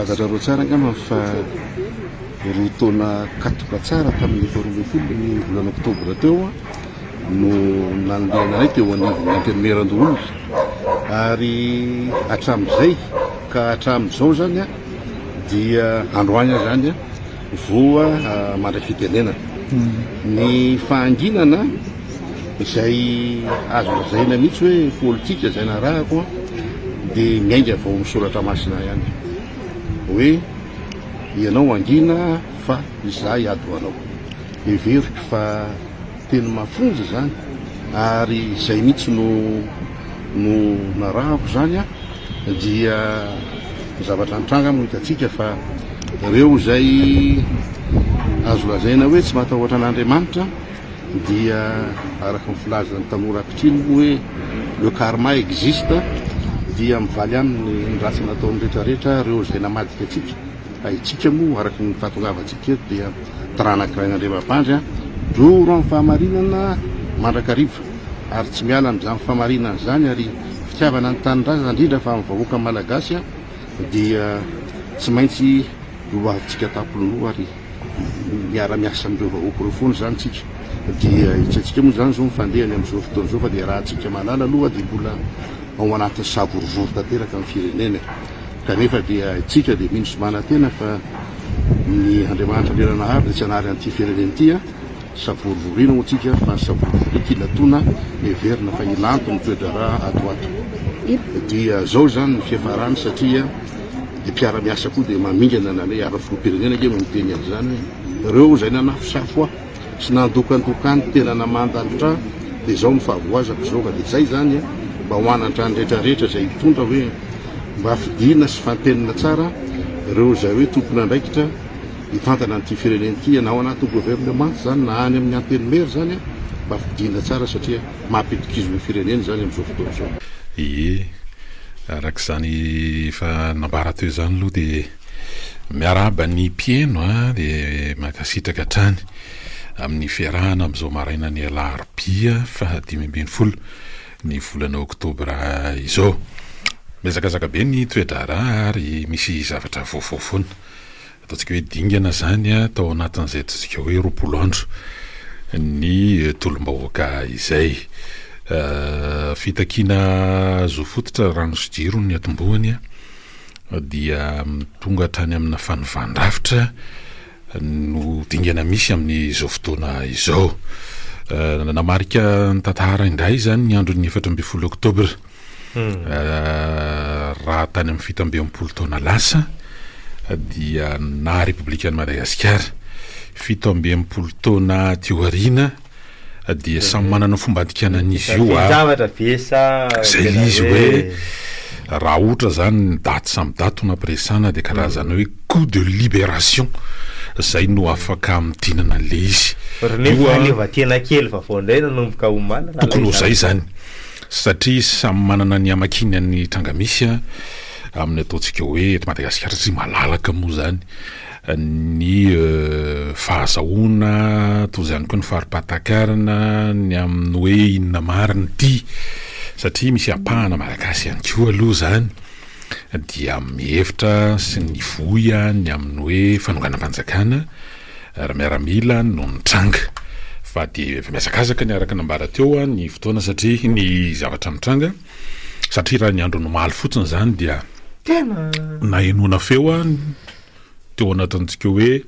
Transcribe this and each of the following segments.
fantatra tsara angamba fa roa taona katoka tsara tamin'ny faharoambinifolo ny volana oktobra teo no nandehananay teo anivon'ny antenemerandrozy ary hatramin'izay ka hatramin'izao zany a dia androany zany a voa mandray fitenenana ny fahanginana izay azo lazaina mihitsy hoe politika zay narahako dia miainga vao misoratra masina ihany hoe ianao angina fa iza iado anao everiko fa tena mafonja zany ary izay mihitsy no narahako zany a dia zavatra nitranga mo hitatsika fa ireo zay azo lazaina hoe tsy matahotra an'Andriamanitra dia araka ny filazany tanora pitriny hoe le karma existe dia mivaly aminy ny ratsy nataon'ny rehetrarehetra ireo zay namadika atsika aitsika moa araka ny fahatongavatsika eto dia taranakirain'Andriamampandry doro amin'ny fahamarinana mandrakariva ary tsy miala amin'izany fahamarinana zany ary fitiavana ny tanindrazana indrindra fa amin'ny vahoaka malagasy dia tsy maintsy lohavitsika tampolonoa ary miara-miasa amin'ireo vahoaka ireo foana zany tsika dia hitsatsika moa zany zao mifandehany amin'izao fotoana zao fa dia raha tsika malala aloha dia mbola ao anatin'ny savorovory tanteraka amin'ny firenena kanefa dia tsika dia mino somanatena fa ny Andriamanitra lerana avy dia tsy hanary an'ity firenena ity savorovoriana ho tsika fa savorovori ty latona everina fa ilanto ny toetra raha atoato dia zao zany ny fiafarany satria dia mpiara-miasa koa dia mamingana nale ara-filoam-pirenena ke miteny an'izany ireo zay nanafosafo sy nandokandokany tena namandalotra dia zao ny fahavoazako zao ka dia zay zany mba hoanantrany rehetrarehetra zay hitondra hoe mba fidina sy fantenina tsara ireo zay hoe tompona andraikitra hitantana n'ity firenena ity anao anatin'ny gouvernement zany na any amin'ny antenimera zany mba fidina tsara satria mampitokizo ny firenena zany amin'izao fotoana zao. Arak'izany fa nambara teo zany aloha dia miaraba ny mpieno dia makasitraka hatrany amin'ny fiarahana amin'izao maraina ny alarobia fa 5 ny volana oktobra izao. Mezakazaka be ny toedrara ary misy zavatra vaovao foana ataontsika hoe dingana zany tao anatin'izay ataontsika hoe 20 andro ny tolom-bahoaka izay fitakiana zo fototra rano sy jiro ny atombohany dia tonga hatrany amina fanovandravitra no dingana misy amin'izao fotoana izao. Namarika ny tantara indray zany ny andro ny 17 oktobra raha tany amin'ny 17 taona lasa dia na Republikan'i Madagasikara 17 taona tioarina dia samy manana fomba andikanan'izy io zay izy hoe raha ohatra zany ny daty samy daty nampiresana dia karazana hoe coup de libération zay no afaka amidinana an'le izy tokony ho zay zany satria samy manana ny amakiny any trangamisy amin'ny ataontsika hoe eto Madagasikara tsy malalaka moa zany ny fahazahoana toy izany koa ny faripahan-takarana ny amin'ny hoe inona marina ity satria misy apahana malagasy ihany koa aloha zany dia mihevitra sy ny voya ny amin'ny hoe fanonganam-panjakana raha miaramila no nitranga fa dia miazakazaka ny araka nambara teo ny fotoana satria ny zavatra mitranga satria raha ny andro nomaly fotsiny zany dia na enona feo teo anatintsika hoe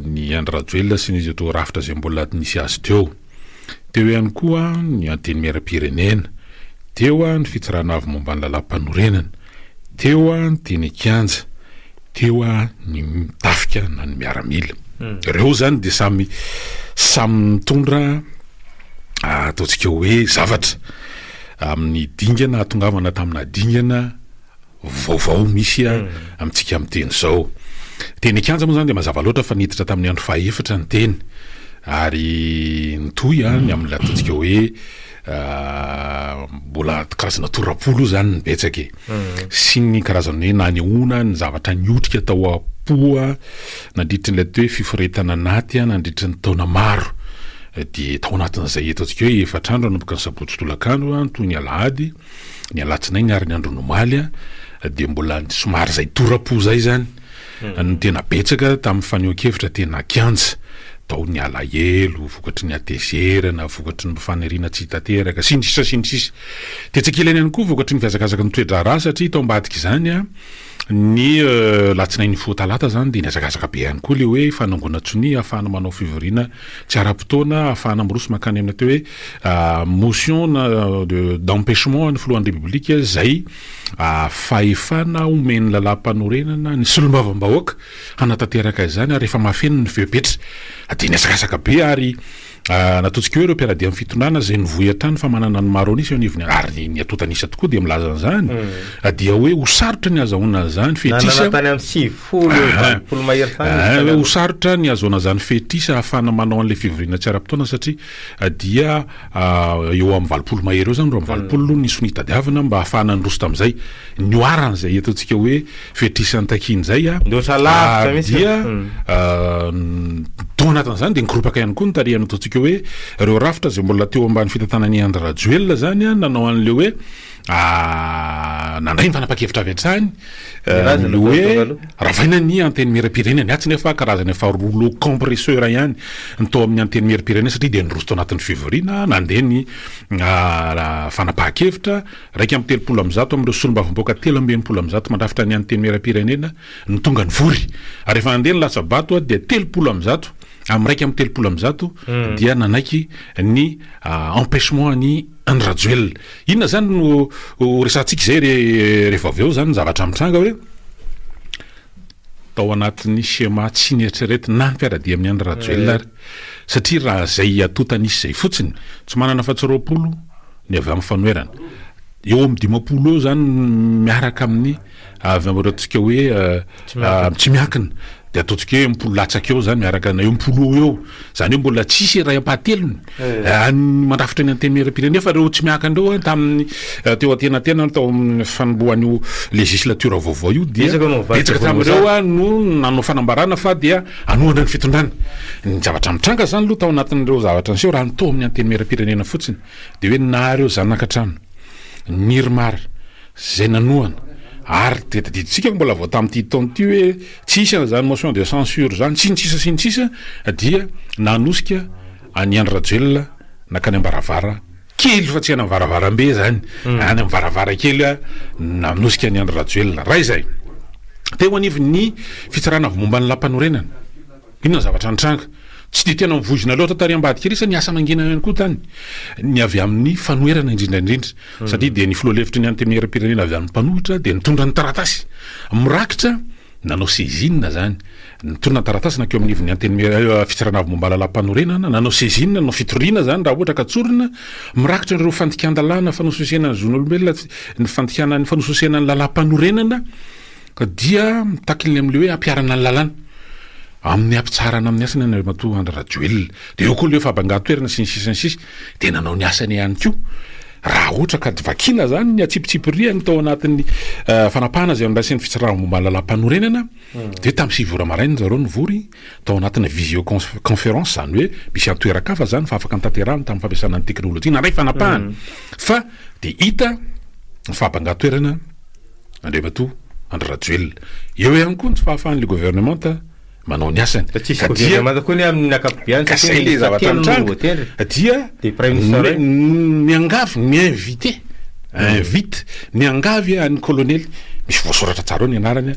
ny Andry Rajoelina sy ny teo rafitra zay mbola nisy azy teo ihany koa ny antenimieram-pirenena teo ny fitsarana avy momba ny lalam-panorenana teo ny teny kianja teo ny mitafika na ny miaramila ireo zany dia samy mitondra ataontsika hoe zavatra amin'ny dingana atongavana tamina dingana vaovao misy amintsika amin'ny teny zao. Teny kianja moa zany dia mazava loatra fa niditra tamin'ny andro fahaefatra ny teny ary nitoy ny amin'ny ataontsika hoe mbola karazana torapolo zany ny betsaka sy ny karazana hoe nanehoana ny zavatra niotrika tao apoa nandritry ny hoe fiforetana naty nandritry ny taona maro dia tao anatin'izay ataontsika hoe 4 andro nanomboka ny sabotsy tolakandro toy ny alahady ny alatsinainy ary ny andro nomaly dia mbola somary zay torapo zay zany no tena betsaka tamin'ny fanehoan-kevitra tena kianja tao ny alahelo vokatry ny atezerana vokatry ny fanirina tsy hitateraka sindrisisa tetsakilany ihany koa vokatry ny fiazakazaka ny toedra raha satria tao ambadika izany a ny latsinainy fotalata zany dia ny azakazaka be ihany koa le hoe fanangona tsony ahafahana manao fivoriana tsy ara-potoana ahafahana miroso makany amina teo hoe motion d'empêchement ny filohan'ny république zay fahefana omeny lalam-panorenana ny solombavambahoaka hanatanteraka izany ary rehefa mafenina ny feopetra dia ny azakazaka be ary nataontsika hoe ireo mpiaradia amin'ny fitondrana zay nivohy-atrany fa manana ny maro anisy anivony ary ny atotanisa tokoa dia milaza an'izany dia hoe hosarotra ny azahoana zany fetisa hosarotra ny azahoana zany fetisa ahafahana manao an'ilay fivoriana tsy ara-potoana satria dia eo amin'ny valopolo mahery eo zany ro amin'ny valopolo ny sonitadiavana mba ahafahana nyroso tamin'izay ny oaran'izay ataontsika hoe fetrisa ntakiny zay dia to anatin'izany dia nigoropaka ihany koa nytarihana ataontsika hoe ireo rafitra zay mbola teo ambany fitantanany Andry Rajoelina zany a nanao an'le hoe nandray ny fanapa-kevitra avy hatrany le hoe ravaina ny anteny miram-pirenena atsy nefa karazany efa rouleau compresseur ihany nytao amin'ny anteny miram-pirenena satria dia niroso tao anatin'ny fivoriana nandeha ny fanapahan-kevitra raiky amin'ny telopolo am'zato amin'ireo solombavamboaka 300 mandrafitra ny anteny miram-pirenena ny tonga ny vory ary rehefa nandeha ny latsabato dia 300 amin'ny raiky amin'ny 300 dia nanaiky ny empêchement ny Andry Rajoelina inona zany no resantsika zay rehefa avy eo zany zavatra mitranga hoe tao anatin'ny schéma tsy nieritrerety na ny mpiaradia amin'ny Andry Rajoelina ary satria raha zay atotanisy zay fotsiny tsy manana fahatsiaroapolo ny avy amin'ny fanoerana eo amin'ny 10 eo zany miaraka amin'ny avy amin'iretsika hoe tsy miankina dia ataontsika hoe mpolo latsaka eo zany miaraka na eo mpolo eo zany hoe mbola tsisy ray am-pahatelony mandrafitra ny anteny miram-pirenena nefa reo tsy miakana reo tamin'ny teo atenatena tao amin'ny fanombohan'io législature vaovao io dia betsaka tamin'ireo no nanao fanambarana fa dia anohana ny fitondrana ny zavatra mitranga zany aloha tao anatin'ireo zavatra nyseho raha nitao amin'ny anteny miram-pirenena fotsiny dia hoe nareo zanak'antrano niromara zay nanohana ary tetadiditsika mbola vao tamin'ity taona ity hoe tsisy zany motion de censure zany sinitsisa dia nanosika any Andry Rajoelina nakany ambaravara kely fa tsy any amin'ny varavarambe zany any amin'ny varavara kely nanosika any Andry Rajoelina raha izay teo anivy ny fitsarana avy momba ny lampanorenana inona zavatra nitranga tsy dia tena mivozona loatra tary ambadika risa ny asa mangina ihany koa tany ny avy amin'ny fanoerana indrindraindrindra satria dia ny filohalevitra ny anteny miram-pirenena avy amin'ny mpanohitra dia nitondra ny taratasy mirakitra nanao saisine zany nitondra ny taratasy nakeo amin'ny ivony anteny fitsarana avy momba lalam-panorenana nanao saisine nanao fitoriana zany raha ohatra ka tsorina mirakitra ireo fandikan-dalàna fanososiana ny zon'olombelona ny fandikana ny fanososiana ny lalam-panorenana dia mitakiny amin'le hoe ampiarana ny lalàna amin'ny ampitsarana amin'ny asany ny mato Andry Rajoelina dia eo koa le fahabangan-toerana sy ny sisa dia nanao ny asany ihany koa raha ohatra ka vakina zany ny atsipitsipiria ny tao anatin'ny fanapahana zay andraisin'ny fitsarana momba lalam-panorenana dia tamin'ny sivy ora maraina zareo nivory tao anatin'ny visioconférence zany hoe misy antoerakafa zany fa afaka nitanterahana tamin'ny fampiasana ny teknôlôjia nandray fanapahana fa dia hita ny fahabangan-toerana Andry mato Andry Rajoelina eo ihany koa ny fahafahan'le gouvernement manao ny asany dia niangavy miinvité invite niangavy any colonely misy voasoratra tsara eo ny anarany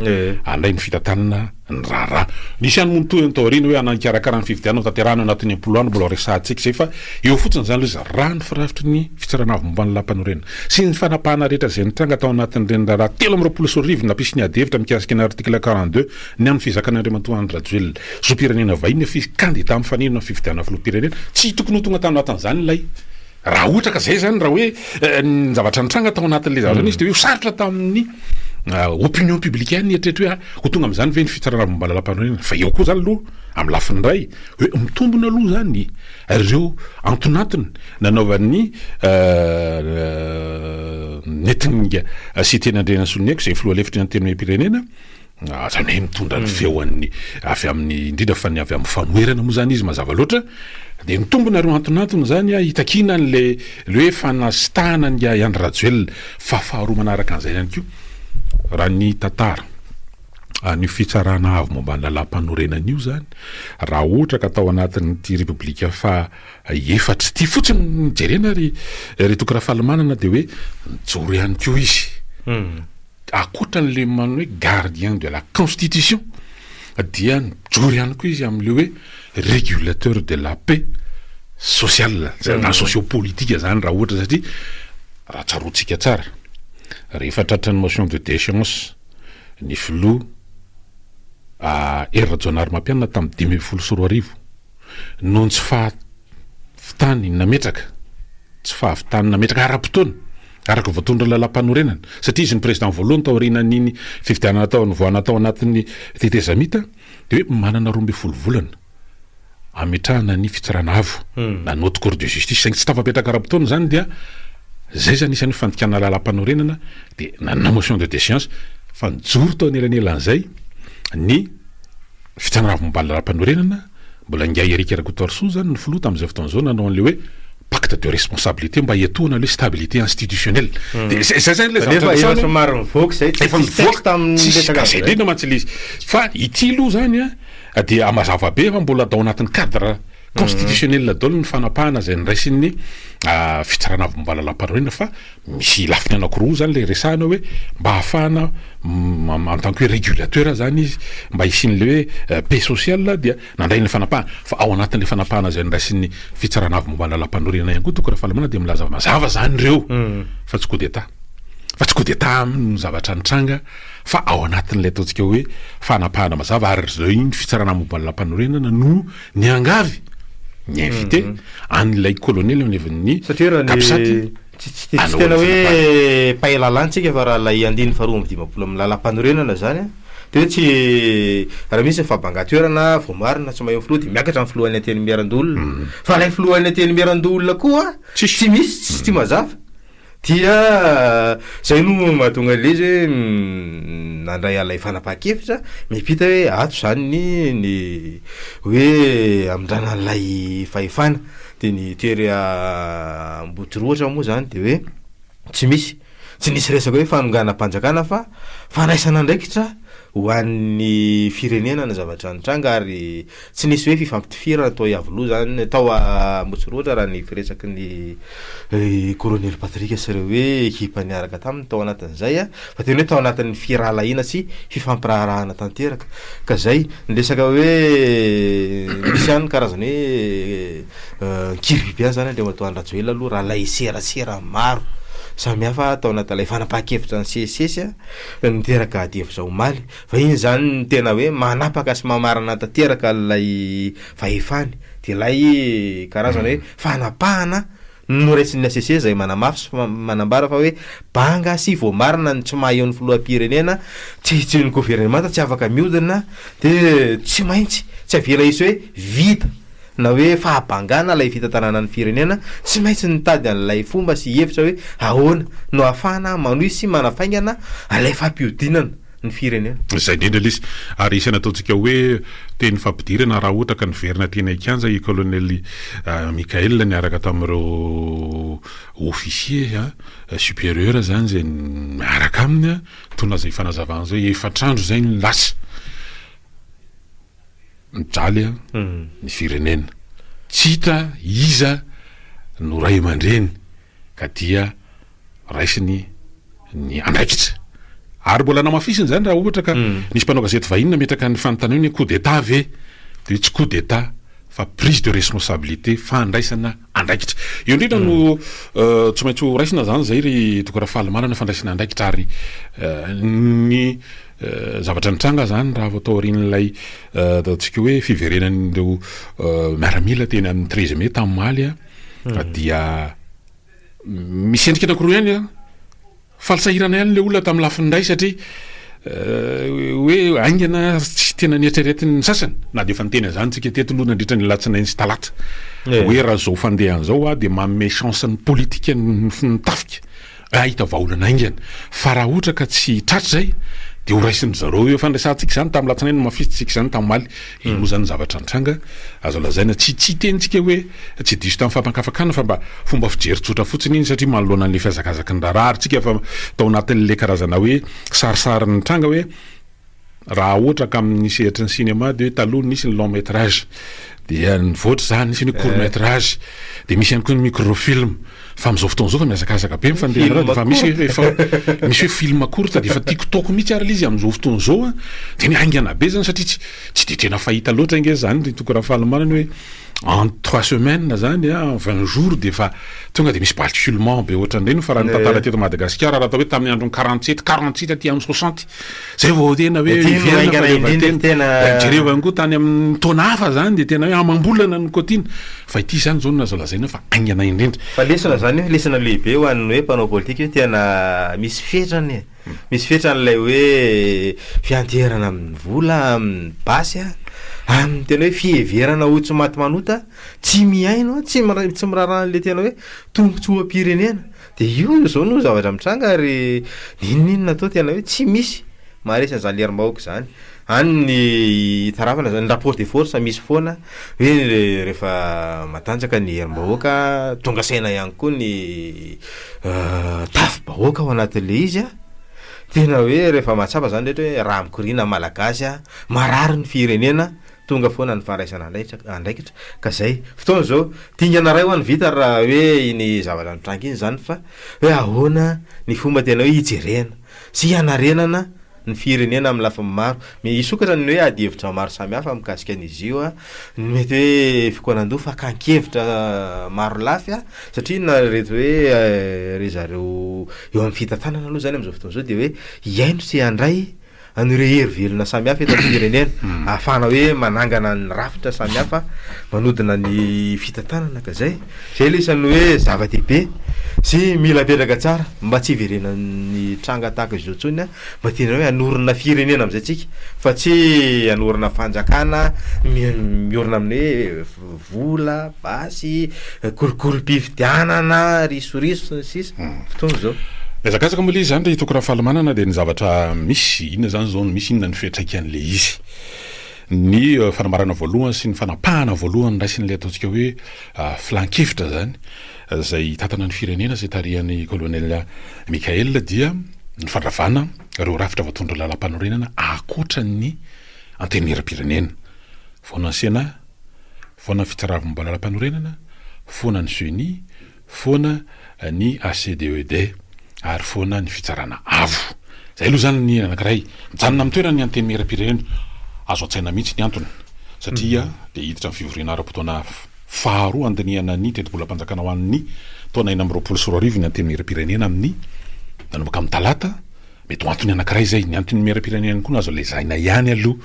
andray ny fitantanana ny raharaha nisy any montoy ny taorina hoe anankarakara ny fividianao tanterahana anatin'ny empoloany mbola resantsika zay fa eo fotsiny zany loza raha ny firafitry ny fitsarana avy momba ny lampanorenana sy ny fanapahana rehetra zay nitranga tao anatin'ireny raharaha 320 napisy ny adevitra mikasika ny article 42 ny amin'ny fizakana Andriamato Andry Rajoelina zo-pirenena vahiny fi kandida amin'ny fanirina fividiana filoha-pirenena tsy tokony ho tonga tany anatin'izany lay raha ohatra ka zay zany raha hoe ny zavatra nitranga tao anatin'le zavatra nisy dia hoe sarotra tamin'ny opinion publique ny eritretra hoe ho tonga amin'izany ve ny fitsarana momba lalam-panorenana fa eo koa zany aloha amin'ny lafiny ray hoe mitombona aloha zany ireo antonatony nanaovan'ny netiny sy teny Andriana Soloniaiko zay filohalefitry ny anteny pirenena zany hoe mitondra ny feoan'ny avy amin'ny indrindra fa ny avy amin'ny fanoerana moa zany izy mazava loatra dia mitombona ireo antonatony zany hitakina n'le hoe fanasitahana ny Andry Rajoelina fa faharoa manaraka an'izay ihany koa raha ny tantara ny fitsarana avy momba ny lalam-panorenana io zany raha ohatra ka atao anatin'ity repoblika fa efatry ty fotsiny mijerena ry tokara fahalamanana de hoe mijoro ihany koa izy akoatra n'le manao hoe gardien de la constitution dia mijoro ihany koa izy am'le hoe régulateur de la paix sociale na sociopolitique zany raha ohatra satria raha tsarotsika tsara rehefa tratran'ny motion de déchéance ny filoha Era Jonary-Mampianina tamin'ny 2024 noho ny tsy fahafitany nametraka tsy fahafitany nametraka ara-potoana araka voatondra lalam-panorenana satria izy ny président voalohany tao aorianan'iny fifidianana tao nivoana tao anatin'ny tetezamita de hoe manana 12 volana ametrahana ny fitsarana avo na notre cour de justice saingy tsy tafapetraka ara-potoana zany dia zay zany isan'ny fandikana lalam-panorenana de nanana motion de déchéance fa nijoro tao anelanelan'izay ny fitsarana avo momba lalam-panorenana mbola ngay Eric Rakotoarsoa zany ny filoha tamin'izay fotoan'izao nanao an'le hoe pacte de responsabilité mba hiatoana le stabilité institutionnelle de zay zany le efa maro mivoaka zay zay drina mantsy le izy fa ity loha zany dia amazava be fa mbola atao anatin'ny cadre constitutionnel daholo ny fanapahana zay niraisin'ny fitsarana avy momba lalam-panorenana fa misy lafiny anankiroa zany le resahana hoe mba hahafahana en tant que régulateur zany izy mba hisin'le hoe paix sociale dia nandray ny fanapahana fa ao anatin'le fanapahana zay niraisin'ny fitsarana avy momba lalam-panorenana ihany koa tokony fahalamana dia milaza mazava zany reo fa tsy coup d'état fa tsy coup d'état no zavatra nitranga fa ao anatin'le ataontsika hoe fanapahana mazava ary zao iny fitsarana momba lalam-panorenana no niangavy ny invité an'ilay colonel ny satria raha tsy tena hoe paelalantsika fa raha lay andiny faharoa amby 20 amin'ny lalam-panorenana zany de hoe tsy raha misy fabangatoerana vomarina tsy mahay filoha de miakatra amin'ny filohan'ny ateny miarandolona fa lay filohan'ny ateny miarandolona koa tsy misy tsy mazava dia zay no mahatonga le izy hoe nandray alay fanapaha-kevitra mipita hoe ato zany ny hoe amindrana an'lay fahefana de ny tery Ambotorohatra moa zany de hoe tsy nisy resaka hoe fanonganam-panjakana fa fanaisana andraikitra ho an'ny firenena na zavatra nitranga ary tsy nisy hoe fifampitifirana tao iavoloha zany tao Ambotorohatra raha ny firesaky ny colonel Patrick sy ireo hoe ekipa niaraka taminy tao anatin'izay fa tena hoe tao anatin'ny firahalaina sy fifampiraharahana tanteraka ka zay niresaka hoe misy any karazany hoe kiribibia zany le matao andrajoela aloha raha lay serasera maro samy hafa tao anatin'ilay fanapaha-kevitra ny sesisesy niteraka adihevitra omaly fa iny zany ny tena hoe manapaka sy mamarana tanteraka lay fahefany de lay karazana hoe fanapahana no resin'ny ACC zay manamafy sy manambara fa hoe banga sy voamarina ny tsy mahaeo ny filoham-pirenena tsy ny gouvernemanta tsy afaka miodina de tsy maintsy tsy avela isy hoe vita na hoe fahabangana lay fitantanana ny firenena tsy maintsy nitady an'lay fomba sy hevitra hoe ahoana no ahafahana manohy sy manafaingana alay fampiodinana ny firenena zay indrindra lisy ary isany ataontsika hoe teny fampidirana raha ohatra ka niverina tena ikanja i colonel Mikael niaraka tamin'ireo officier supérieur zany zay miaraka aminy tona zay fanazavana zay efatrandro zay ny lasa mijaly ny firenena tsy hita iza no ray aman-dreny ka dia raisiny ny andraikitra ary mbola namafisiny zany raha ohatra ka nisy mpanao gazety vahiny nametraka ny fanontaniana hoe coup d'état ve de tsy coup d'état fa prise de responsabilité fandraisana andraikitra io indrindra no tsy maintsy ho raisina zany zay ry tokara fahalamanana fandraisana andraikitra ary ny zavatra nitranga zany raha vao tao aorian'ilay ataontsika hoe fiverenan'ireo miaramila teny amin'ny 13 mai tamin'ny maly dia misy endrika anankiroa ihany falsahirana ihany le olona tamin'ny lafiny ndray satria hoe aingana tsy tena nietreretiny sasany na de efa niteny zany tsika teto aloha nandritra ny latsinainy sy talata hoe raha zao fandehan'izao de manome chance ny politika ny tafika ahita vaolana aingana fa raha ohatra ka tsy tratra zay de horaisin'ny zareo eo fandraisantsika zany tamin'ny latsinainy mafisitsika zany tamin'ny maly ino zany zavatra nitranga azo lazaina tsy tenitsika hoe tsy diso tamin'ny fampankafakana fa mba fomba fijery tsotra fotsiny iny satria manoloana n'le fiazakazaka ny raharaha tsika fa tao anatin'le karazana hoe sarisary ny tranga hoe raha ohatra ka amin'ny sehatra ny cinéma de hoe taloha nisy ny long métrage dia nyvoatra zany nisy ny court métrage de misy ihany koa ny microfilm fa amin'izao fotoana zao fa miazakazaka be mifandeha fa misy hoe film courte de efa TikTok mihitsy ary izy amin'izao fotoana zao a de ny aingana be zany satria tsy de tena fahita loatra inge zany toko raha fahalamanana hoe en 3 semaines zany en 20 jours de fa tonga de misy basculement be ohatran'ireny fa raha ny tantara teto Madagasikara raha atao hoe tamin'ny androny 47 aty amin'ny 60 zay vao tena hoe jereo koa tany amin'ny taona hafa zany de tena hoe amam-bolana ny kotina fa ity zany zao nazo lazaina fa aingana indrindra fa lesona zany hoe lesona lehibe ho an'ny hoe mpanao politika hoe tena misy fetrany misy fetran'ilay hoe fianterana amin'ny vola amin'ny basy amin'ny tena hoe fieverana ho tsy maty manota tsy miaino tsy miraran'le tena hoe tombontsoam-pirenena de io zao no zavatra mitranga ary ninonina atao tena hoe tsy misy maharesy zany lerim-bahoaka zany any ny tarafana zany rapport de force misy foana hoe rehefa matanjaka ny herim-bahoaka tonga saina ihany koa ny tafy-bahoaka ao anatin'le izy tena hoe rehefa mahatsapa zany rehetra hoe raha mikorina malagasy marary ny firenena tonga foana ny faraisana andraikitra ka zay fotoana zao tingana ray ho any vita raha hoe ny zavatra nitranga iny zany fa hoe ahoana ny fomba tena hoe hijerena sy hanarenana ny firenena amin'ny lafa maro misokatra ny hoe ady hevitra maro samihafa mikasika an'izy io mety hoe fikoanan-doha fa kankevitra maro lafy satria na reto hoe re zareo eo amin'ny fitantanana aloha zany amin'izao fotoana zao de hoe iaino sy handray an'ireo hery velona samihafa eto amin'ny firenena ahafahana hoe manangana ny rafitra samihafa manodina ny fitantanana ka zay le isan'ny hoe zava-dehibe sy mila petraka tsara mba tsy hiverenan'ny tranga tahaka izao tsony mba tena hoe anorina firenena am'izay tsika fa tsy anorina fanjakana miorina amin'ny hoe vola basy kolokolo-pividianana risoriso sisa fotoana zao ezakazaka moa le izy zany re hitoko raha fahalamanana de ny zavatra misy inona zany zao misy inona ny fiatraikan'le izy ny fanamarana voalohany sy ny fanapahana voalohany raisin'le ataontsika hoe filan-kevitra zany zay tatana ny firenena zay tarihan'ny colonel Mikael dia ny fandravana reo rafitra voatondra lalam-panorenana akoatra ny antenera-pirenena foana ny sena foana ny fitsaravim-ba lalam-panorenana foana ny CENI foana ny ACDED ary foana ny fitsarana avo zay aloha zany ny anankiray mijanona amin'ny toerana ny antenera-pirenena azo antsaina mihitsy ny antony satria de hiditra ny fivoriana ara-potoana faharoa andinihana ny tetibolam-panjakana ho an'ny taona 2024 ny antenera-pirenena amin'ny nanomboka amin'ny talata mety ho antony anankiray zay ny antenera-pirenena koa nazo lezaina ihany aloha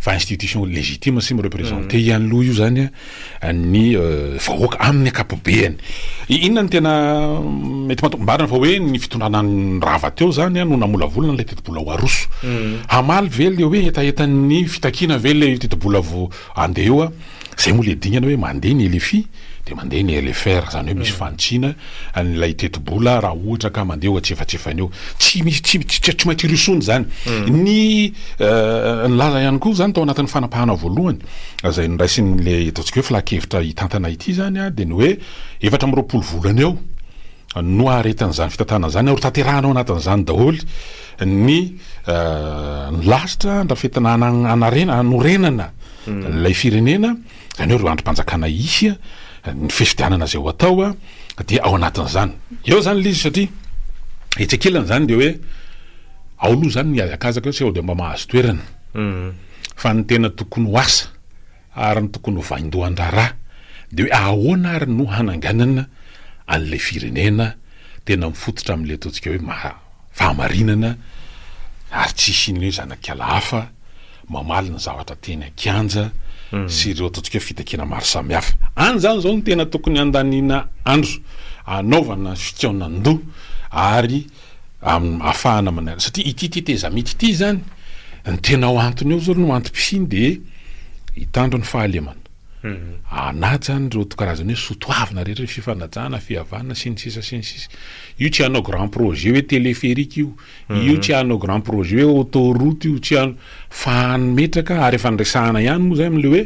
fa institution légitime sy mirepresenté ihany aloha io zany ny vahoaka amin'ny akapobeany inona ny tena mety matombarana fa hoe ny fitondrana ny rava teo zany no namolavolana n'ilay tetibola ho aroso hamaly ve le hoe etaetan'ny fitakiana ve le tetibola vo andeha eo zay moa le dingana hoe mandeha ny LFI de mandeha ny LFR zany hoe misy fantsina n'ilay tetibola raha ohatra ka mandeha eo atsefatsefany eo tsy maintsy irosony zany ny laza ihany koa zany tao anatin'ny fanapahana voalohany zay niraisin'le ataontsika hoe filakevitra hitantana ity zany de ny hoe 4 volana eo no aretan'izany fitantanana zany ary tanterahana ao anatin'izany daholy ny lasitra ndrafetana anorenana lay firenena zany hoe reo androm-panjakana isy ny fifidianana zay ho atao de ao anatin'izany eo zany lizy satria etsekelany zany de hoe ao aloha zany miazakazaka sy ao de mba mahazo toerana fa ny tena tokony ho asa ary ny tokony ho vaindohan-draharaha de hoe ahoana ary no hananganana an'lay firenena tena mifototra amin'le ataontsika hoe fahamarinana ary tsisy ny hoe zanak'ala hafa mamaly ny zavatra teny akianja sy ireo ataontsika hoe fitakena maro samihafa any zany zao ny tena tokony andanina andro anaovana fitiaonandoha ary ahafahana manara satria ity tezamity ity zany ny tena ho antony eo zao no antom-pisiny de hitandro ny fahalemana anaty zany reo karazany hoe sotoavina rehetra fifanajana fihavana sy ny sisa sy ny sisa. Io tsy hanao grand projet hoe téléphérique io tsy hanao grand projet hoe autoroute io tsy hanao fa metraka ary efa nresahana ihany moa zay am'le hoe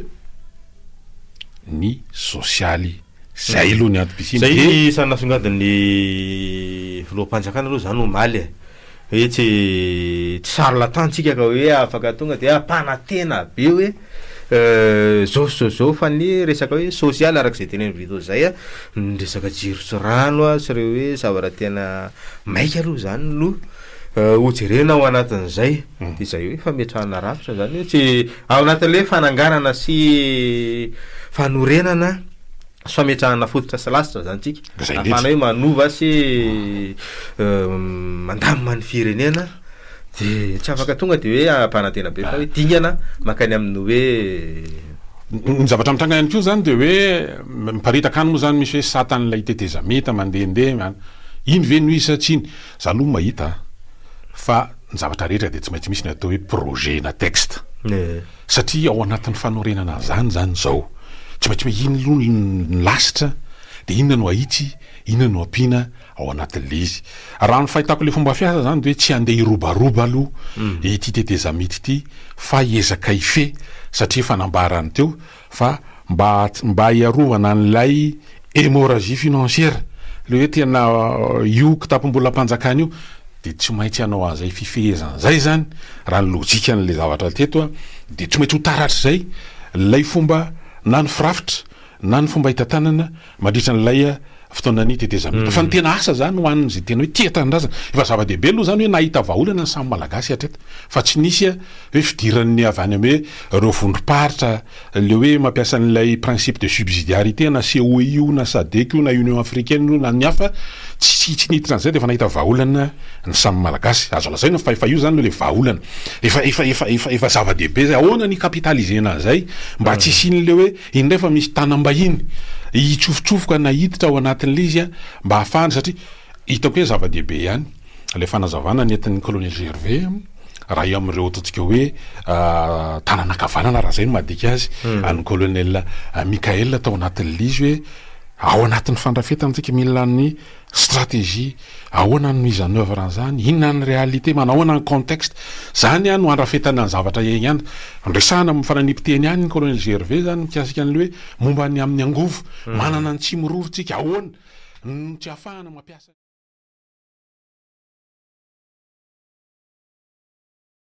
ny sosialy zay aloha ny antobisiny zay isany nasongadiny filoham-panjakana aloha zany omaly hoe tsy sary latantsika ka hoe afaka tonga de ampanatena be hoe zao fa ny resaka hoe sosialy arak'izay teneny vidéo zay ny resaka jiro sy rano sy reo hoe zavatra tena maika aloha zany no hojerena ao anatin'izay de zay hoe fametrahana rafitra zany hoe tsy ao anatin'le fananganana sy fanorenana sy fametrahana fototra sy lasitra zany tsika afana hoe manova sy mandamina ny firenena de tsy afaka tonga de hoe ampanantena be fa hoe dingana makany amin'ny hoe ny zavatra mitranga ihany koa zany de hoe miparitaka any moa zany misy hoe satan'ilay tetezameta mandehandeha iny ve no isa tsiny za aloha mahita fa ny zavatra rehetra de tsy maintsy misy ny atao hoe projet na texte satria ao anatin'ny fanorenana zany zao tsy maintsy hoe iny aloha ny lasitra de inona no ahitsy inona no ampiana ao anatin'le izy raha ny fahitako le fomba fiasa zany de hoe tsy andeha irobaroba aloha ity tetezamety ity fa ezaka ife satria fanambarany teo fa mba iarovana an'ilay hémorragie financière le hoe tena io kitapom-bola mpanjakana io de tsy maintsy anao an'izay fifehezana zay zany raha ny lojika n'le zavatra teto de tsy maintsy ho taratra zay lay fomba na ny firafitra na ny fomba hitantanana mandritra n'ilay fotoana ny tetezameta fa ny tena asa zany ho an'ny zay tena hoe tia tanindrazana efa zava-dehibe aloha zany hoe nahita vahaolana ny samy malagasy hatreto fa tsy nisy hoe fidiran'ny avy any ame reo vondrom-paritra le hoe mampiasa n'ilay principe de subsidiarité na COI na SADC na Union africaine na ny hafa tsy niditra an'izay de efa nahita vahaolana ny samy malagasy azo lazaina fa efa io zany le vahaolana efa zava-dehibe zay ahoana ny capitalisena zay mba tsy sin'le hoe indray fa misy tanam-bahiny hitsofotrofoka na hiditra ao anatin'le izy mba hafahany satria hitako hoe zava-dehibe ihany le fanazavana ny entin'ny colonel Gervais raha io am'ireo ataontsika hoe tananakavanana raha zay no madika azy any colonel Michael tao anatin'le izy hoe ao anatin'ny fandrafetana tsika mila ny stratégie ahoana ny mise en œuvre an'izany inona ny réalité manahoana ny contexte zany no andrafetana ny zavatra eny ihany ndresahana mifananipiteny ihany ny colonel Gervais zany mikasika an'le hoe momba ny amin'ny angovo manana ny tsy miroro tsika ahoana tsy ahafahana mampiasa